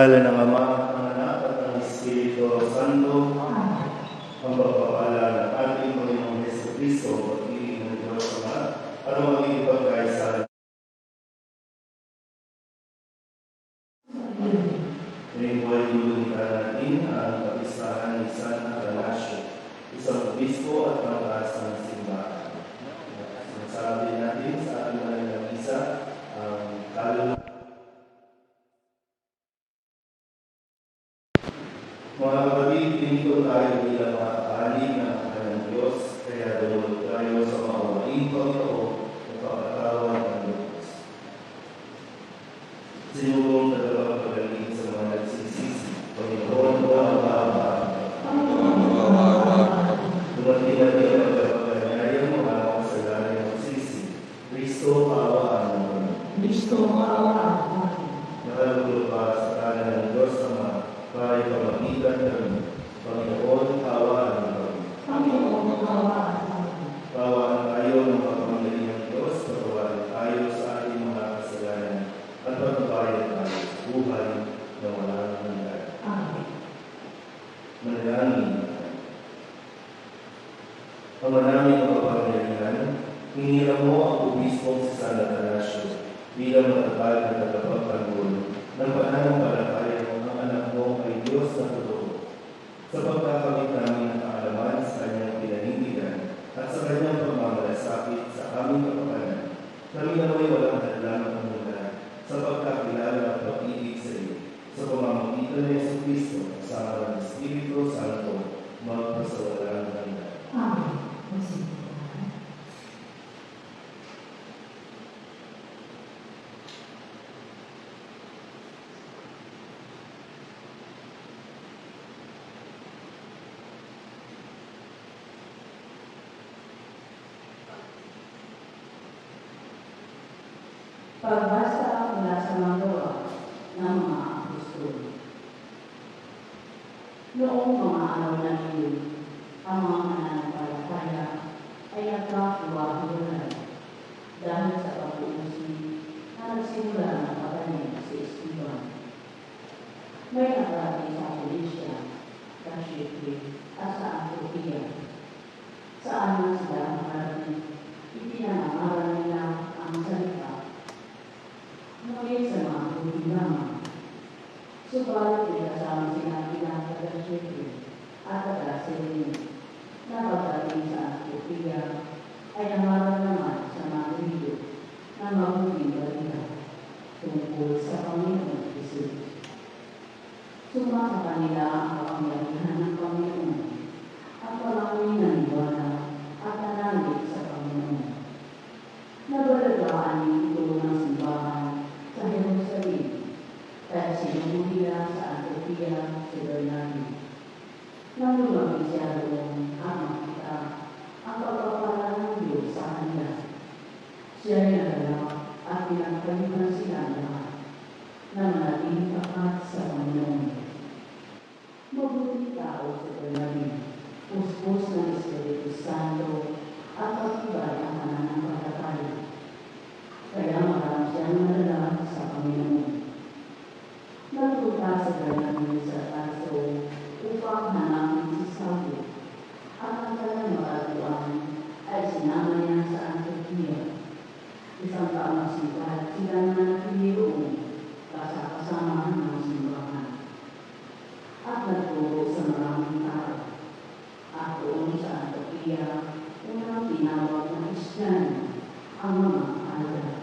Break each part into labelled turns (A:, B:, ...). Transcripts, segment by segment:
A: ngalan ng Ama, ng Anak, at ng Espiritu Santo, ang pagpapala ng ating Panginoong Jesucristo, pag-ibig ng Diyos Ama, at ang magiging pagkaisa. Ngayong buhay lulungitan natin ang kapistahan ni San Atanasio, isang obispo at pangtaas ng simbahan. Sinasabi natin sa ating mga misa ang kaluluwa. Mga kapatid, pinito tayo bilang mga kahalig ng anak ng Diyos, kaya dulog tayo sa maawaing Panginoon at pagkatawan ng Diyos. Sinulong na dalawang pagaling sa mga nagsisisi, Panginoon, dumating natin ang pagpapanyayang mga kasalanan ng nagsisi. Kristo, kaawaan mo.
B: Kristo, kaawaan mo.
A: Nakalulo pa sa kanan ng Diyos Ama, para ipamagitan kami. Panginoon, kaawaan mo.
B: Panginoon, kaawaan mo.
A: Kaawaan tayo ng pagpapagaling ng Diyos, pagkawalan tayo sa ating mga kasalanan, at pagbabayad tayo sa buhay na walang hanggan.
B: Amen.
A: Manalangin. Ang manaming makapangyarihan, hiniram mo ang obispong si San Atanasio bilang matatag na tagapagtanggol ng pananampalataya ng anak mo ay Diyos na totoo. Sa pagkakamit namin ng kaalaman sa kanyang pinanindigan at sa kanyang pagmamalasakit sa aming kapakanan, kami naway walang hadlang at hanggan sa pagkakilala at pag-ibig sa iyo, sa pamamagitan ni Jesucristo kasama ng Espiritu Santo, magpasawalang hanggan.
B: Amen. Pagbasa mula sa mga gawa ng mga apostol. Noong mga araw na iyon, ang mga mananampalataya ay nagkakuha-hiwalay dahil sa pag-uusig na nagsimula ng pagkanin si Esteban. May nagrating sa Felicia, sa Chipre, at sa Antioquia. Saan man sila makarating, ipinangaral nila ang salita. Ngunit sa mga buti lamang, subalit ay kasama sila ilang taga-Chipre at taga-Sirene na pagdating sa Antioquia ay nangaral naman sa mga Griego na mabuting balita tungkol sa Panginoon Jesus. Sumasa kanila ang kapangyarihan ng Panginoon at maraming naniwala at nananalig sa Panginoon. Nabalagaan ito ng simbahan sa Jerusalem, kaya sinumulila sa Antioquia si Bernardo. Nang lumapit siya doon ang makita ang pagpapala ng Diyos sa kanila. Siya ay nagalak at pinagpalitan sila lahat na manatiling tapat sa Panginoon. Mabuti tao si Bernardo, puspos ng Espiritu Santo at pagtibay ang pananampalataya. Kaya marami siyang nadala sa Panginoon. Nagpunta si Bernardo sa Tarso upang hanapin si Saulo, at ang kanyang makatuan ay sinama niya sa Antioquia. Isang taong sikat sila na napili roon kasama ng simbahan. At nagturo sa maraming tao. At doon sa Antioquia, unang tinawag ng Kristiyano ang mga alagad.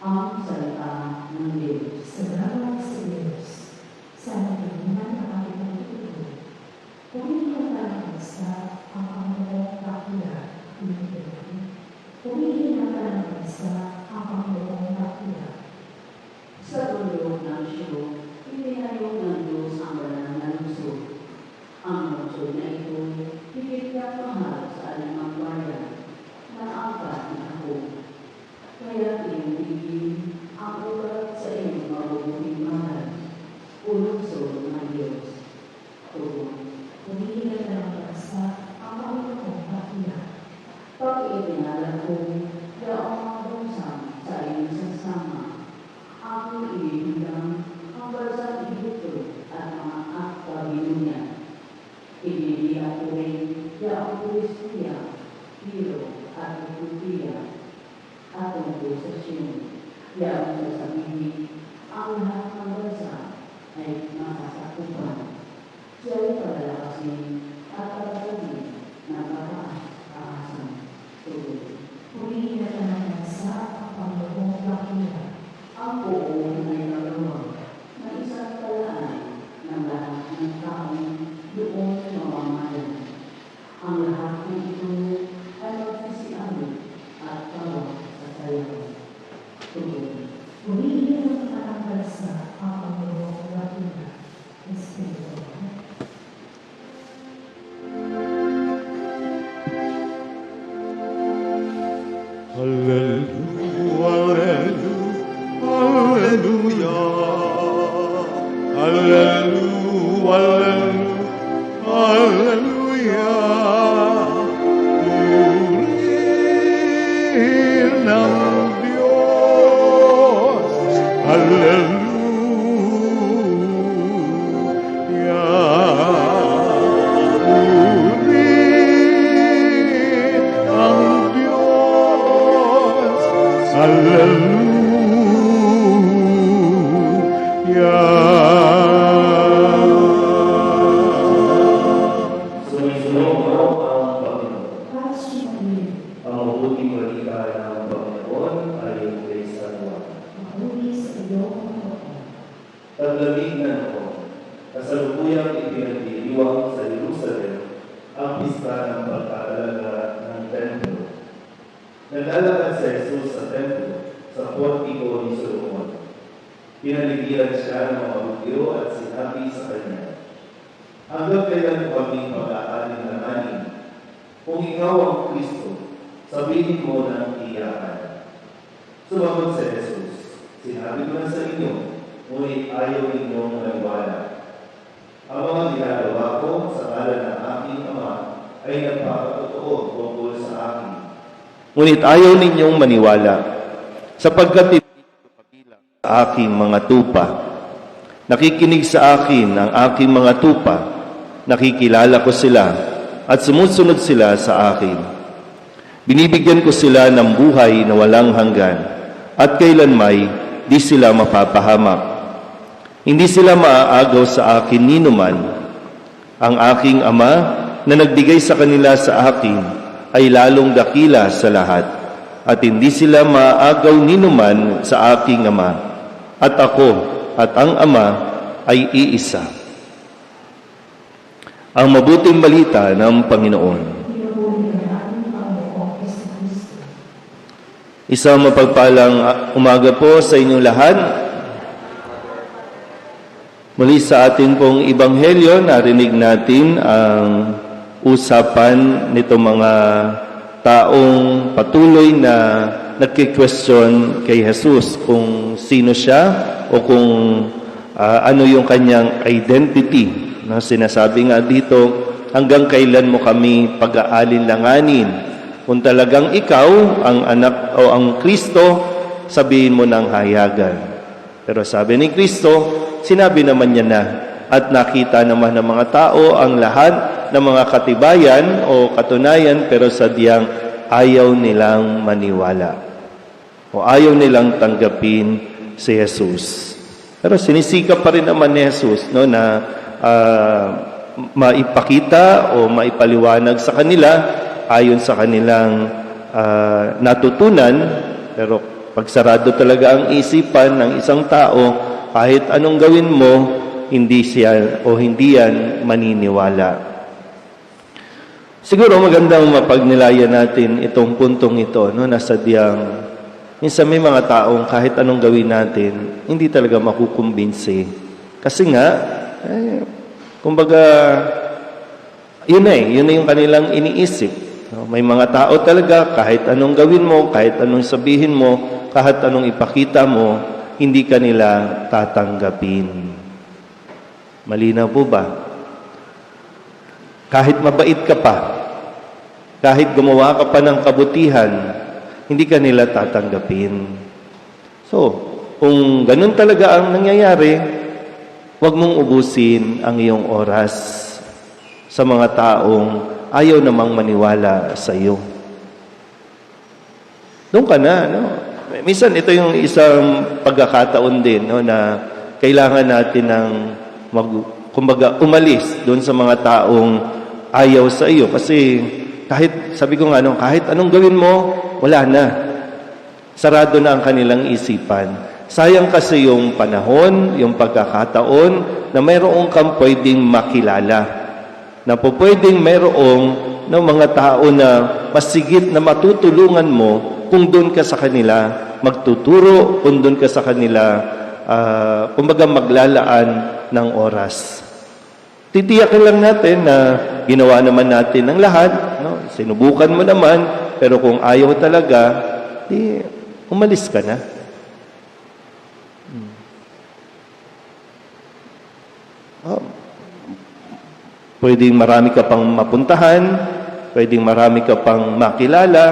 B: Ang salita ng Diyos.
C: Salamat sa Diyos. Sana tingnan ang ating pagtutuloy. Kung hindi ka ng basta ang Panginoong kakila, kung hindi ka ng basta ang Panginoong kakila.
B: Sa dulo ng siyo, ipinayo ng Diyos ang banal na lungsod. Ang lungsod na ito, higit na mahal sa alimang bayan ng angkat na ako. Kaya pinipigil ang ulat sa inyong mabubuting mahal, o lungsod ng Diyos.
C: Kung hindi ka ng basta ang Panginoong kakila.
B: Pag ipinalan ko, daong ang bungsang sa inyong Yan ang sasabihin, ang lahat ng bansa ay masasakupan. Siya ay palalakasin at patatagin ng kataas-taasan. Tuloy.
C: Purihin na ng bansa ang Panginoong dakila.
B: Ang poon ay nagawa na isang talaan ng lahat ng taong doon mamamayan. Ang lahat ng ito ay magsisialo at tawa sa sayaw. Tuloy.
C: Purihin na ng bansa ang Panginoong dakila. Espiritu.
D: Hallelujah, hallelujah, hallelujah. Purihin ng Diyos, hallelujah. Purihin ng Diyos, hallelujah.
A: Sumisigaw ang Panginoon.
C: Pagsumayin.
A: Ang mabuting balita ng Panginoon ayon kay San Juan.
C: Mahuli sa iyo ang Panginoon.
A: Taglamig na noon, kasalukuyang ipinagdiriwang sa Jerusalem ang pista ng pagkakalaga ng templo. Naglalakad si Jesus sa templo sa portiko ni Solomon. Pinaligiran siya ng mga Hudyo at sinabi sa kanya, hanggang kailan mo kaming pag-aalinlanganin? Kung ikaw ang Kristo, sabihin mo ng iyakan. Sumagot si Jesus, sinabi ko na sa inyo, ngunit ayaw ninyong maniwala. Ang mga ginagawa ko sa ngalan ng aking Ama ay nagpapatotoo tungkol sa akin. Ngunit ayaw ninyong maniwala, sapagkat hindi ko kabilang sa aking mga tupa. Nakikinig sa akin ang aking mga tupa, nakikilala ko sila, at sumusunod sila sa akin. Binibigyan ko sila ng buhay na walang hanggan, at kailanmay di sila mapapahamak. Hindi sila maaagaw sa akin ninuman. Ang aking Ama na nagbigay sa kanila sa akin ay lalong dakila sa lahat, at hindi sila maaagaw ninuman sa aking Ama. At ako at ang Ama ay iisa. Ang mabuting balita ng Panginoon.
C: Pinupuri ka natin ang Panginoong Kristo.
A: Isang mapagpalang umaga po sa inyong lahat. Muli sa ating pong Ebanghelyo, narinig natin ang usapan nito mga taong patuloy na nagki-question kay Jesus kung sino siya o kung ano yung kanyang identity. No, sinasabi nga dito, hanggang kailan mo kami pag-aalinlanganin? Kung talagang ikaw ang anak o ang Kristo, sabihin mo ng hayagan. Pero sabi ni Kristo, sinabi naman niya na, at nakita naman ng mga tao ang lahat ng mga katibayan o katunayan, pero sadyang ayaw nilang maniwala o ayaw nilang tanggapin si Jesus. Pero sinisikap pa rin naman ni Jesus, no, na maipakita o maipaliwanag sa kanila ayon sa kanilang natutunan. Pero pag sarado talaga ang isipan ng isang tao, kahit anong gawin mo, hindi siya o hindi yan maniniwala. Siguro magandang mapagnilayan natin itong puntong ito, no, na sadyang minsan may mga taong kahit anong gawin natin, hindi talaga makukumbinsi. Kasi nga, kumbaga, yun na yung kanilang iniisip. No? May mga tao talaga, kahit anong gawin mo, kahit anong sabihin mo, kahit anong ipakita mo, hindi ka nila tatanggapin. Malinaw po ba? Kahit mabait ka pa, kahit gumawa ka pa ng kabutihan, hindi ka nila tatanggapin. So, kung ganun talaga ang nangyayari, huwag mong ubusin ang iyong oras sa mga taong ayaw namang maniwala sa iyo. Doon ka na, no? minsan ito yung isang pagkakataon din, no, na kailangan natin ng kumbaga umalis doon sa mga taong ayaw sa iyo. Kasi kahit, sabi ko nga, no, kahit anong gawin mo, wala na. Sarado na ang kanilang isipan. Sayang kasi yung panahon, yung pagkakataon na mayroong kang pwedeng makilala. Na po pwedeng mayroong ng mga tao na masigit na matutulungan mo kung doon ka sa kanila magtuturo, kung doon ka sa kanila kumbaga maglalaan ng oras. Titiyakin lang natin na ginawa naman natin ang lahat, no? Sinubukan mo naman, pero kung ayaw talaga, di umalis ka na. Pwedeng marami ka pang mapuntahan, pwedeng marami ka pang makilala.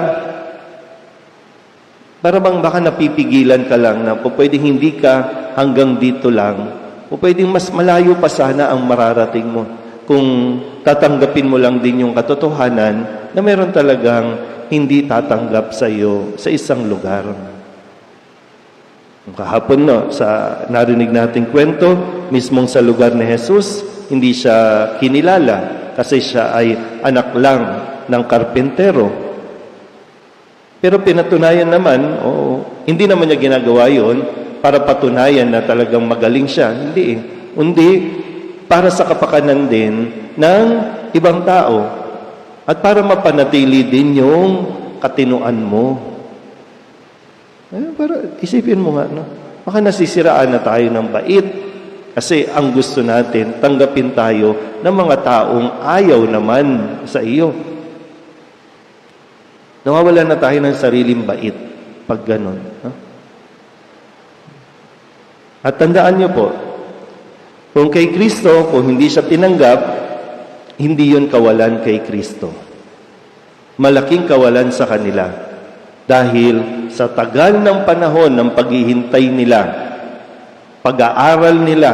A: Para bang baka napipigilan ka lang na pwedeng hindi ka hanggang dito lang, o pwedeng mas malayo pa sana ang mararating mo kung tatanggapin mo lang din yung katotohanan na meron talagang hindi tatanggap sa iyo sa isang lugar. Kahapon, no, sa narinig nating kwento, mismong sa lugar ni Jesus, hindi siya kinilala kasi siya ay anak lang ng karpentero. Pero pinatunayan naman, hindi naman niya ginagawa yun para patunayan na talagang magaling siya. Hindi. Hindi para sa kapakanan din ng ibang tao at para mapanatili din yung katinuan mo. Para isipin mo nga, no? Baka nasisiraan na tayo ng bait kasi ang gusto natin, tanggapin tayo ng mga taong ayaw naman sa iyo. Nawawalan na tayo ng sariling bait pag ganun. No? At tandaan niyo po, kung kay Kristo, kung hindi siya tinanggap, hindi yun kawalan kay Kristo. Malaking kawalan sa kanila. Dahil sa tagal ng panahon ng paghihintay nila, pag-aaral nila,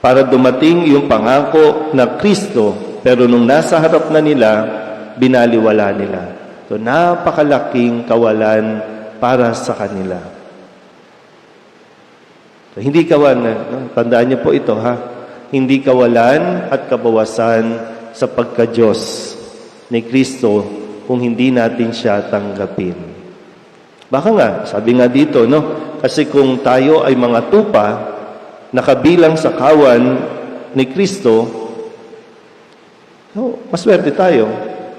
A: para dumating yung pangako na Kristo, pero nung nasa harap na nila, binaliwala nila. So, napakalaking kawalan para sa kanila. So, hindi kawalan, no? Tandaan niyo po ito, ha? Hindi kawalan at kabawasan sa pagka-Diyos ni Kristo kung hindi natin siya tanggapin. Baka nga, sabi nga dito, no? Kasi kung tayo ay mga tupa, nakabilang sa kawan ni Kristo, maswerte tayo.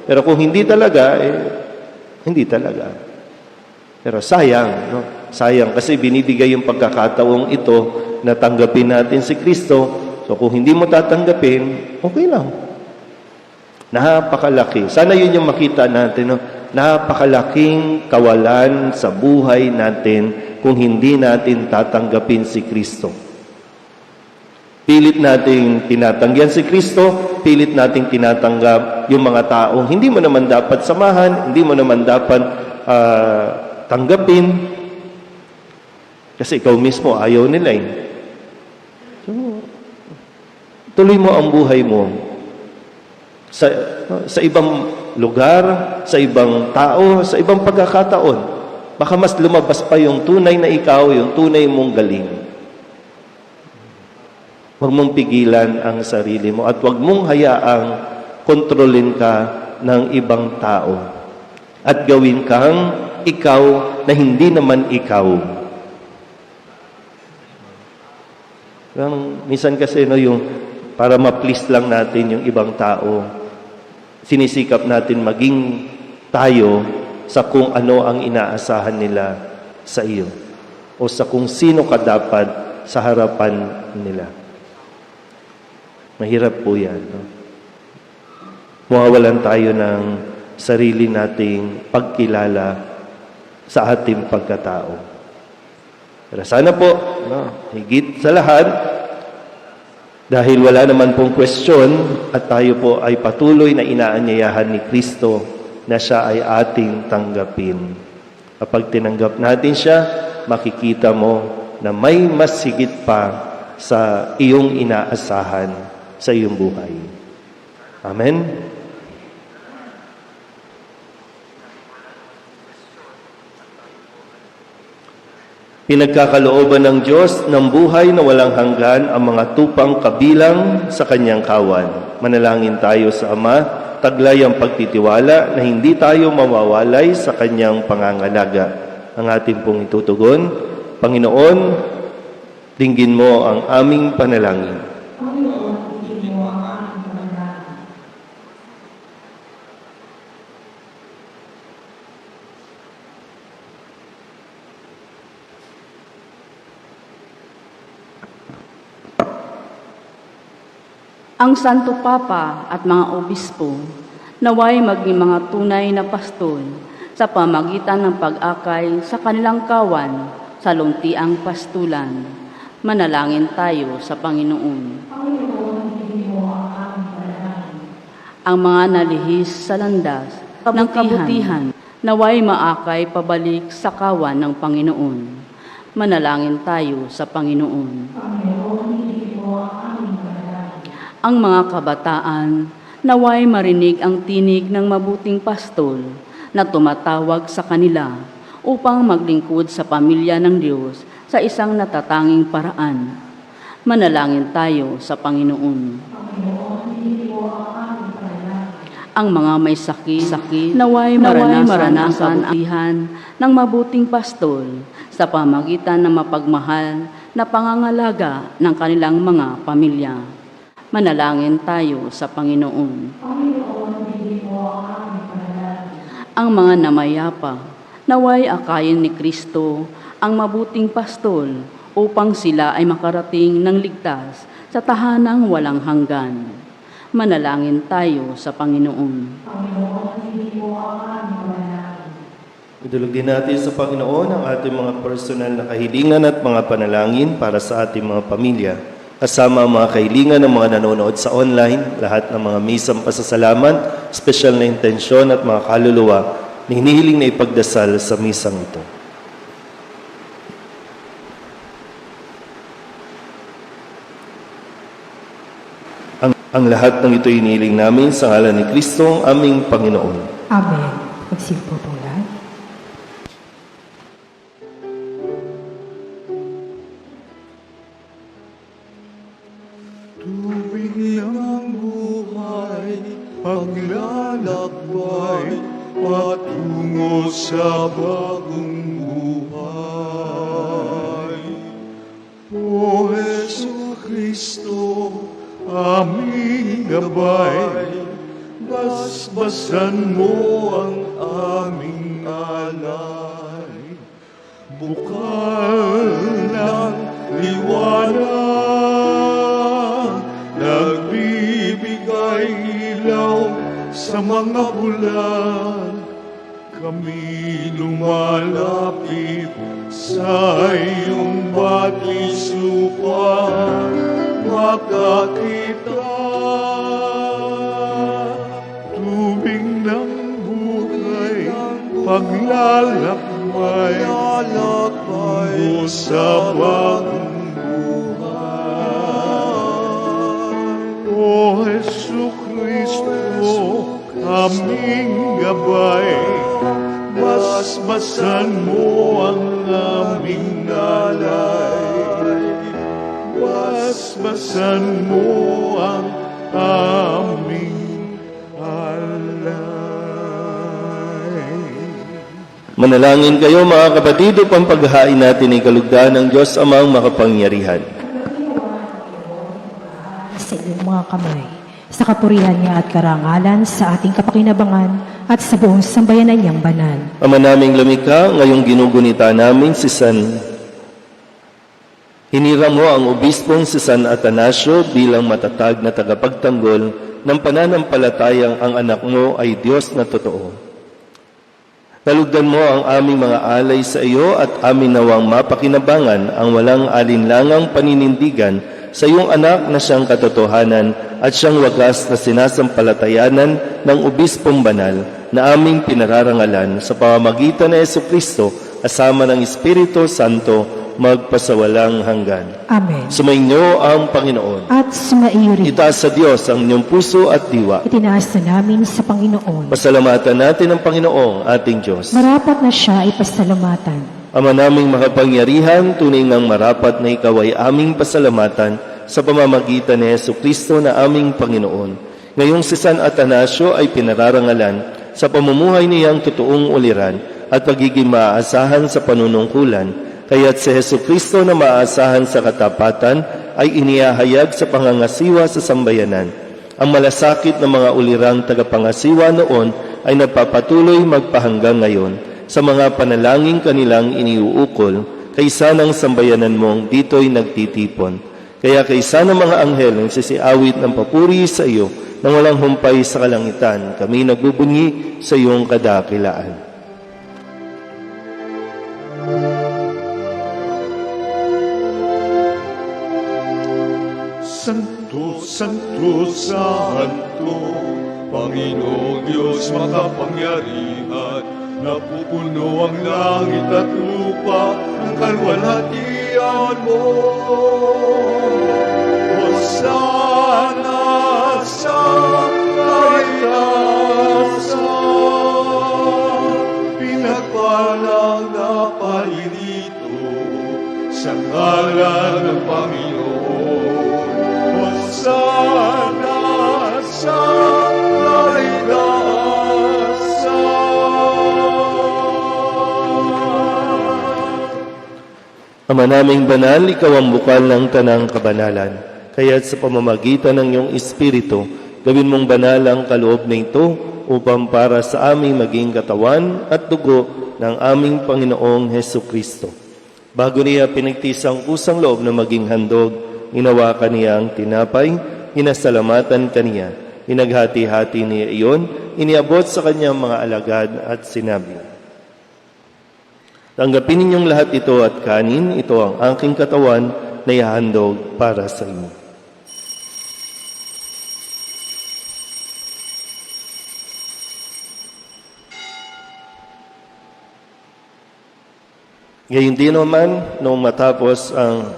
A: Pero kung hindi talaga, hindi talaga. Pero sayang, no? Sayang kasi binibigay yung pagkakataong ito na tanggapin natin si Kristo. So kung hindi mo tatanggapin, okay lang. Napakalaki. Sana yun yung makita natin, no? Napakalaking kawalan sa buhay natin kung hindi natin tatanggapin si Kristo. Pilit nating tinatanggihan si Kristo, pilit nating tinatanggap yung mga taong hindi mo naman dapat samahan, hindi mo naman dapat tanggapin. Kasi ikaw mismo ayaw nila eh. So, tuloy mo ang buhay mo sa ibang lugar, sa ibang tao, sa ibang pagkakataon. Baka mas lumabas pa yung tunay na ikaw, yung tunay mong galing. Huwag mong pigilan ang sarili mo at huwag mong hayaang kontrolin ka ng ibang tao at gawin kang ikaw na hindi naman ikaw. Minsan kasi yung para ma-please lang natin yung ibang tao, sinisikap natin maging tayo sa kung ano ang inaasahan nila sa iyo o sa kung sino ka dapat sa harapan nila. Mahirap po yan. No? Mawawalan tayo ng sarili nating pagkilala sa ating pagkatao. Pero sana po, no, higit sa lahat, dahil wala naman pong question at tayo po ay patuloy na inaanyayahan ni Kristo na siya ay ating tanggapin. Kapag tinanggap natin siya, makikita mo na may mas higit pa sa iyong inaasahan sa iyong buhay. Amen? Pinagkakalooban ng Diyos ng buhay na walang hanggan ang mga tupang kabilang sa kanyang kawan. Manalangin tayo sa Ama, taglay ang pagtitiwala na hindi tayo mawawalay sa kanyang pangangalaga. Ang ating pong itutugon, Panginoon, dinggin mo ang aming panalangin.
C: Panginoon, tingin mo ang aming panalangin.
B: Ang Santo Papa at mga obispo, naway maging mga tunay na pastol sa pamagitan ng pag-akay sa kanilang kawan sa luntiang pastulan. Manalangin tayo sa Panginoon.
C: Panginoon, tingin mo ang aming panalangin.
B: Ang mga nalihis sa landas ng kabutihan, naway maakay pabalik sa kawan ng Panginoon. Manalangin tayo sa Panginoon.
C: Panginoon, tingin mo ang aming panalangin.
B: Ang mga kabataan, naway marinig ang tinig ng mabuting pastol na tumatawag sa kanila upang maglingkod sa pamilya ng Diyos sa isang natatanging paraan. Manalangin tayo sa Panginoon.
C: Panginoon, tingin mo ang aming panalangin.
B: Ang mga may sakit, naway maranasan ang kabutihan ng mabuting pastol sa pamagitan ng mapagmahal na pangangalaga ng kanilang mga pamilya. Manalangin tayo sa Panginoon.
C: Panginoon, tingin mo ang aming panalangin.
B: Ang mga namayapa, naway akayin ni Kristo ang mabuting pastol upang sila ay makarating ng ligtas sa tahanang walang hanggan. Manalangin tayo sa Panginoon.
C: Panginoon, tingin mo ang aming panalangin.
A: Idulog din natin sa Panginoon ang ating mga personal na kahilingan at mga panalangin para sa ating mga pamilya. Kasama ang mga kahilingan ng mga nanonood sa online, lahat ng mga misang pasasalamat, espesyal na intensyon at mga kaluluwa na hinihiling na ipagdasal sa misang ito. Ang lahat ng ito hinihiling namin sa ngalan ni Kristo, ang aming Panginoon.
C: Amen. Magsilpo po lahat.
D: Tubig ng buhay, paglalakbay, patungo sa bagong buhay. O Jesu Kristo, aming gabay, basbasan mo ang aming alay. Bukal ng liwanag, nagbibigay ilaw sa mga bulan. Kami lumalapit sa iyong batis upang makakita. Tubig ng buhay, paglalakbay, tungo sa bagong buhay. O Jesu Kristo, aming gabay, basbasan mo ang aming alay. Basbasan mo ang aming alay.
A: Manalangin kayo mga kapatid upang paghahain natin ay kalugdan ng Diyos amang makapangyarihan.
C: Sa iyong mga kamay, sa kapurihan niya at karangalan, sa ating kapakinabangan, at sa buong sambayanan niyang banal.
A: Ama naming lumikha, ngayong ginugunita namin si San. Hinira mo ang obispong si San Atanasio bilang matatag na tagapagtanggol ng pananampalatayang ang anak mo ay Diyos na totoo. Talugdan mo ang aming mga alay sa iyo at amin nawang mapakinabangan ang walang alinlangang paninindigan sa iyong anak na siyang katotohanan at siyang wagas na sinasampalatayanan ng obispong banal na aming pinararangalan sa pamamagitan ng Jesucristo kasama ng Espiritu Santo magpasawalang hanggan.
C: Amen.
A: Sumainyo ang Panginoon.
C: At sumaiyo rin.
A: Itaas sa Diyos ang inyong puso at diwa.
C: Itinaas na namin sa Panginoon.
A: Pasalamatan natin ang Panginoong ating Diyos.
C: Marapat na siya ay pasalamatan.
A: Ama naming makapangyarihan, tunay ngang marapat na ikaw ay aming pasalamatan sa pamamagitan ni Jesucristo na aming Panginoon. Ngayong si San Atanasio ay pinararangalan sa pamumuhay niyang totoong uliran at pagiging maaasahan sa panunungkulan, kaya't si Jesucristo na maaasahan sa katapatan ay inihahayag sa pangangasiwa sa sambayanan. Ang malasakit ng mga ulirang tagapangasiwa noon ay nagpapatuloy magpahanggang ngayon sa mga panalangin kanilang iniuukol, kaysa ng sambayanan mong dito'y nagtitipon. Kaya kaysa ng mga anghel ang sisiawit ng papuri sa iyo nang walang humpay sa kalangitan, kami nagbubunyi sa iyong kadakilaan.
D: Santo, Santo, Santo, Panginoong Diyos makapangyarihan, napupuno ang langit at lupa ng kalwalhatian mo. Hosana sa kaitaasan, pinagpalang na paririto sa ngalan ng Panginoon. Hosana sa
A: Ama naming banal, ikaw ang bukal ng tanang kabanalan. Kaya't sa pamamagitan ng iyong Espiritu, gawin mong banal ang kaloob na ito upang para sa aming maging katawan at dugo ng aming Panginoong Hesukristo. Bago niya pinagtisang kusang loob na maging handog, hinawakan niya ang tinapay, hinasalamatan kaniya, hinaghati-hati niya iyon, iniabot sa kanyang mga alagad at sinabi, tanggapin ninyong lahat ito at kanin, ito ang aking katawan na ihahandog para sa inyo. Ngayon din naman, nung matapos ang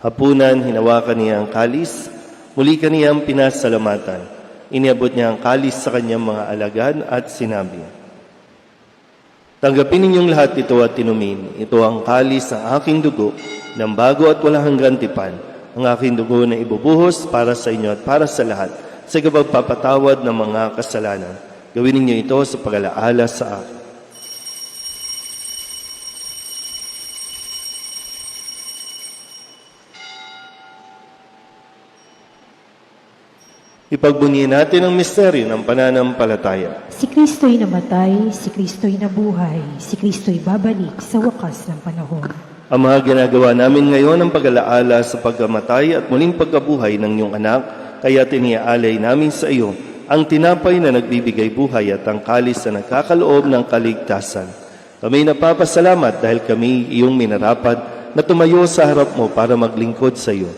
A: hapunan, hinawakan niya ang kalis, muli kaniyang pinasalamatan. Iniabot niya ang kalis sa kanyang mga alagad at sinabi, tanggapin ninyong lahat ito at tinumin. Ito ang kalis ng aking dugo, ng bago at walang hanggang tipan. Ang aking dugo na ibubuhos para sa inyo at para sa lahat, sa pagpapatawad ng mga kasalanan. Gawin ninyo ito sa pag-alaala sa akin. Ipagbunyi natin ang misteryo ng pananampalataya.
C: Si Kristo'y namatay, si Kristo'y nabuhay, si Kristo'y babalik sa wakas ng panahon.
A: Ama, ginagawa namin ngayon ang pag-alaala sa pagkamatay at muling pagkabuhay ng iyong anak, kaya tiniaalay namin sa iyo ang tinapay na nagbibigay buhay at ang kalis na nagkakaloob ng kaligtasan. Kami napapasalamat dahil kami iyong minarapat na tumayo sa harap mo para maglingkod sa iyo.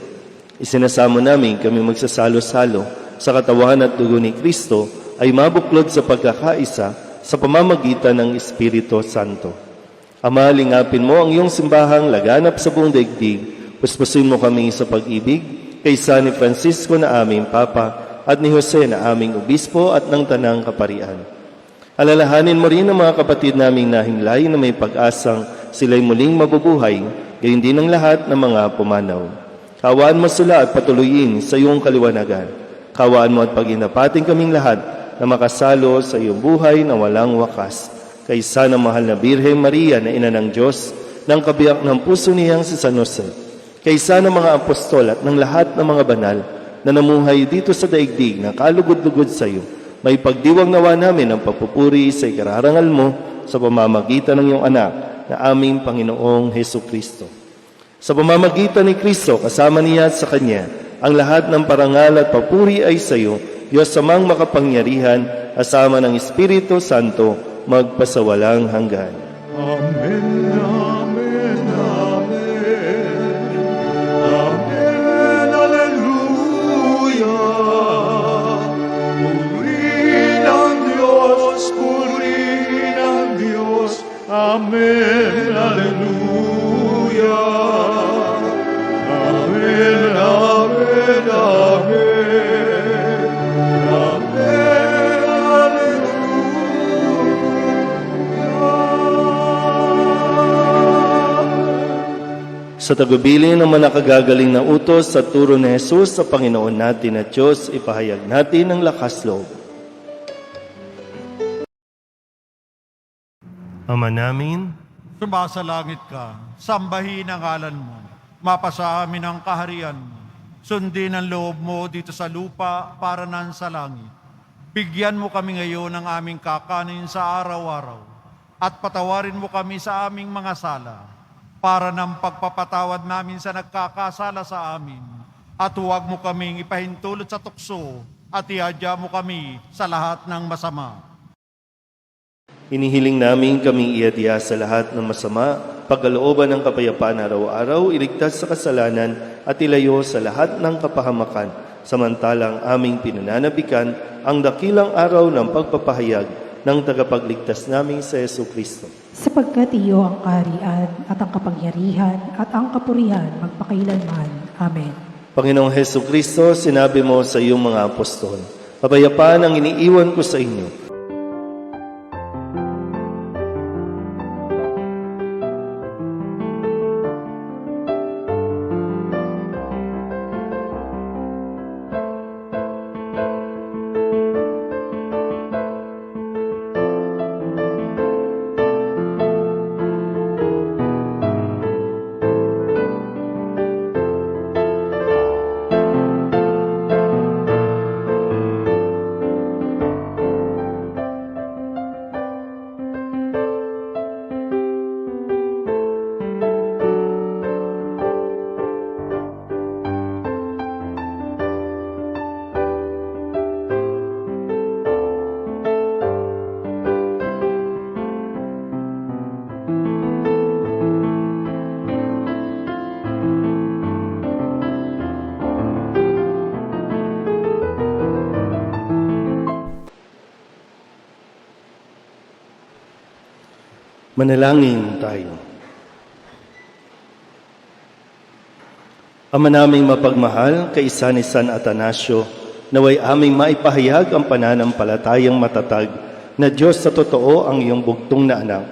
A: Isinasamo namin kami magsasalo-salo sa katawan at dugo ni Kristo ay mabuklod sa pagkakaisa sa pamamagitan ng Espiritu Santo. Ama, lingapin mo ang iyong simbahang laganap sa buong daigdig. Puspusin mo kami sa pag-ibig kaysa ni Francisco na aming Papa at ni Jose na aming Obispo at ng Tanang Kaparian. Alalahanin mo rin ang mga kapatid naming nahimlay na may pag-asang sila'y muling mabubuhay, gayon din ang lahat ng mga pumanaw. Kawaan mo sila at patuloyin sa iyong kaliwanagan. Kawaan mo at paginapating kaming lahat na makasalo sa iyong buhay na walang wakas. Kaysa ng mahal na Birheng Maria na ina ng Diyos, ng kabiyak ng puso niyang si San Jose, kaysa ng mga apostol at ng lahat ng mga banal na namuhay dito sa daigdig na kalugod-lugod sa iyo, may pagdiwang nawa namin ang papupuri sa ikararangal mo sa pamamagitan ng iyong anak na aming Panginoong Hesukristo. Sa pamamagitan ni Kristo, kasama niya at sa Kanya, ang lahat ng parangal at papuri ay sa iyo, Diyos Amang makapangyarihan, asama ng Espiritu Santo, magpasawalang hanggan.
D: Amen, amen, amen. Amen, hallelujah. Purihin ang Diyos, purihin ang Diyos. Amen, hallelujah. Amen, amen, amen. Amen, hallelujah.
A: Sa tagubilin ng mga nakagagaling na utos sa turo ni Jesus sa Panginoon natin at Diyos, ipahayag natin ang lakas loob. Ama namin,
E: Sumasalangit ka, sambahin ang ngalan mo, mapasa amin ang kaharian mo, sundin ang loob mo dito sa lupa para nan sa langit. Bigyan mo kami ngayon ng aming kakanin sa araw-araw, at patawarin mo kami sa aming mga sala, para ng pagpapatawad namin sa nagkakasala sa amin, at huwag mo kaming ipahintulot sa tukso, at iadya mo kami sa lahat ng masama.
A: hinihiling namin kaming iadya sa lahat ng masama, pagkalooban ng kapayapaan araw-araw, iligtas sa kasalanan at ilayo sa lahat ng kapahamakan, samantalang aming pinananabikan ang dakilang araw ng pagpapahayag ng tagapagligtas naming sa Jesucristo.
C: Sapagkat iyo ang kaharian at ang kapangyarihan at ang kapurihan magpakailanman. Amen.
A: Panginoong Jesucristo, sinabi mo sa iyong mga apostol, kapayapaan ang iniiwan ko sa inyo. Manalangin tayo. Ama naming mapagmahal, kaisa ni San Atanasio, naway aming maipahayag ang pananampalatayang matatag na Diyos sa totoo ang iyong bugtong na anak,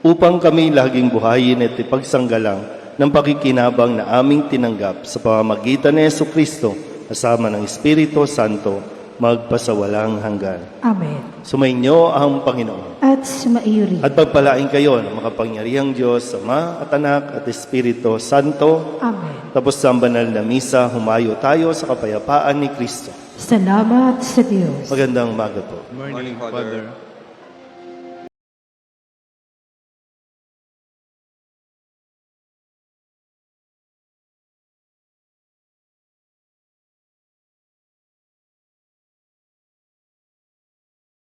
A: upang kami laging buhayin at ipagsanggalang ng pakikinabang na aming tinanggap sa pamamagitan ni Jesucristo, kasama ng Espiritu Santo, magpasawalang hanggan.
C: Amen.
A: Sumainyo ang Panginoon.
C: At sumaiyo rin.
A: At pagpalain kayo ng makapangyarihang Diyos, Ama at Anak at Espiritu Santo.
C: Amen.
A: Tapos sa banal na misa, humayo tayo sa kapayapaan ni Kristo.
C: Salamat sa Diyos.
A: Magandang umaga po.
D: Morning, Father.